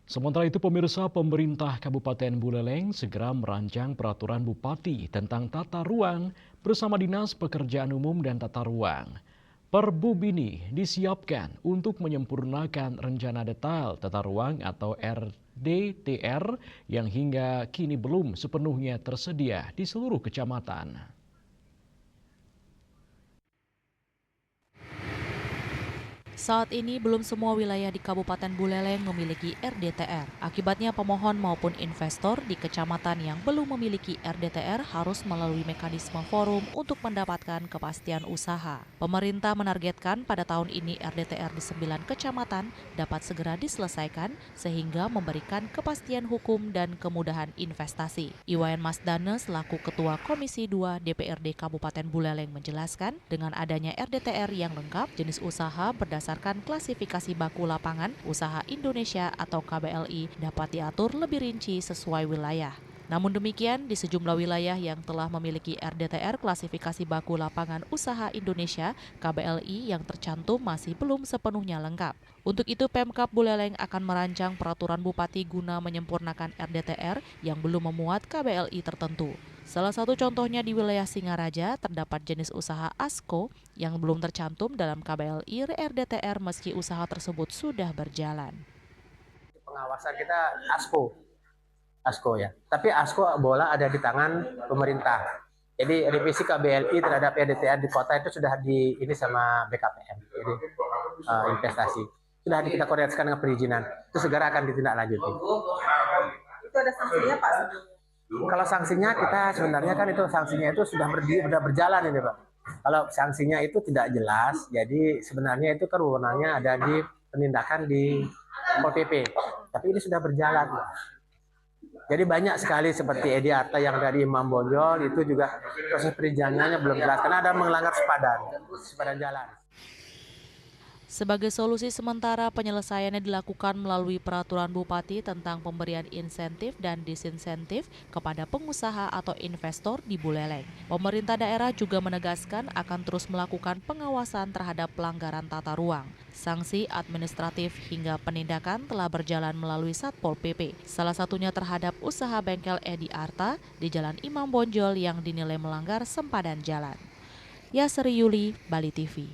Sementara itu pemirsa, pemerintah Kabupaten Buleleng segera merancang peraturan bupati tentang tata ruang bersama Dinas Pekerjaan Umum dan Tata Ruang. Perbub ini disiapkan untuk menyempurnakan rencana detail tata ruang atau RDTR yang hingga kini belum sepenuhnya tersedia di seluruh kecamatan. Saat ini belum semua wilayah di Kabupaten Buleleng memiliki RDTR. Akibatnya pemohon maupun investor di kecamatan yang belum memiliki RDTR harus melalui mekanisme forum untuk mendapatkan kepastian usaha. Pemerintah menargetkan pada tahun ini RDTR di 9 kecamatan dapat segera diselesaikan sehingga memberikan kepastian hukum dan kemudahan investasi. Iwayan Masdane selaku Ketua Komisi 2 DPRD Kabupaten Buleleng menjelaskan dengan adanya RDTR yang lengkap, jenis usaha berdasarkan klasifikasi baku lapangan usaha Indonesia atau KBLI dapat diatur lebih rinci sesuai wilayah. Namun demikian, di sejumlah wilayah yang telah memiliki RDTR klasifikasi baku lapangan usaha Indonesia KBLI yang tercantum masih belum sepenuhnya lengkap. Untuk itu Pemkab Buleleng akan merancang peraturan bupati guna menyempurnakan RDTR yang belum memuat KBLI tertentu. Salah satu contohnya di wilayah Singaraja terdapat jenis usaha ASKO yang belum tercantum dalam KBLI RDTR meski usaha tersebut sudah berjalan. Pengawasan kita ASKO ya. Tapi ASKO bola ada di tangan pemerintah. Jadi revisi KBLI terhadap RDTR di kota itu sudah ini sama BKPM. Jadi investasi sudah kita koordinasikan dengan perizinan. Itu segera akan ditindaklanjuti. Itu ada sanksinya Pak? Kalau sanksinya kita sebenarnya kan itu sanksinya itu sudah berjalan ini Pak. Kalau sanksinya itu tidak jelas, jadi sebenarnya itu kan wewenangnya ada di penindakan di Pol PP. Tapi ini sudah berjalan Pak. Jadi banyak sekali seperti Edi Arta yang dari Imam Bonjol itu juga proses perizinannya belum jelas karena ada melanggar sepadan jalan. Sebagai solusi sementara, penyelesaiannya dilakukan melalui peraturan bupati tentang pemberian insentif dan disinsentif kepada pengusaha atau investor di Buleleng. Pemerintah daerah juga menegaskan akan terus melakukan pengawasan terhadap pelanggaran tata ruang. Sanksi administratif hingga penindakan telah berjalan melalui Satpol PP. Salah satunya terhadap usaha bengkel Edi Arta di Jalan Imam Bonjol yang dinilai melanggar sempadan jalan. Yasri Yuli, Bali TV.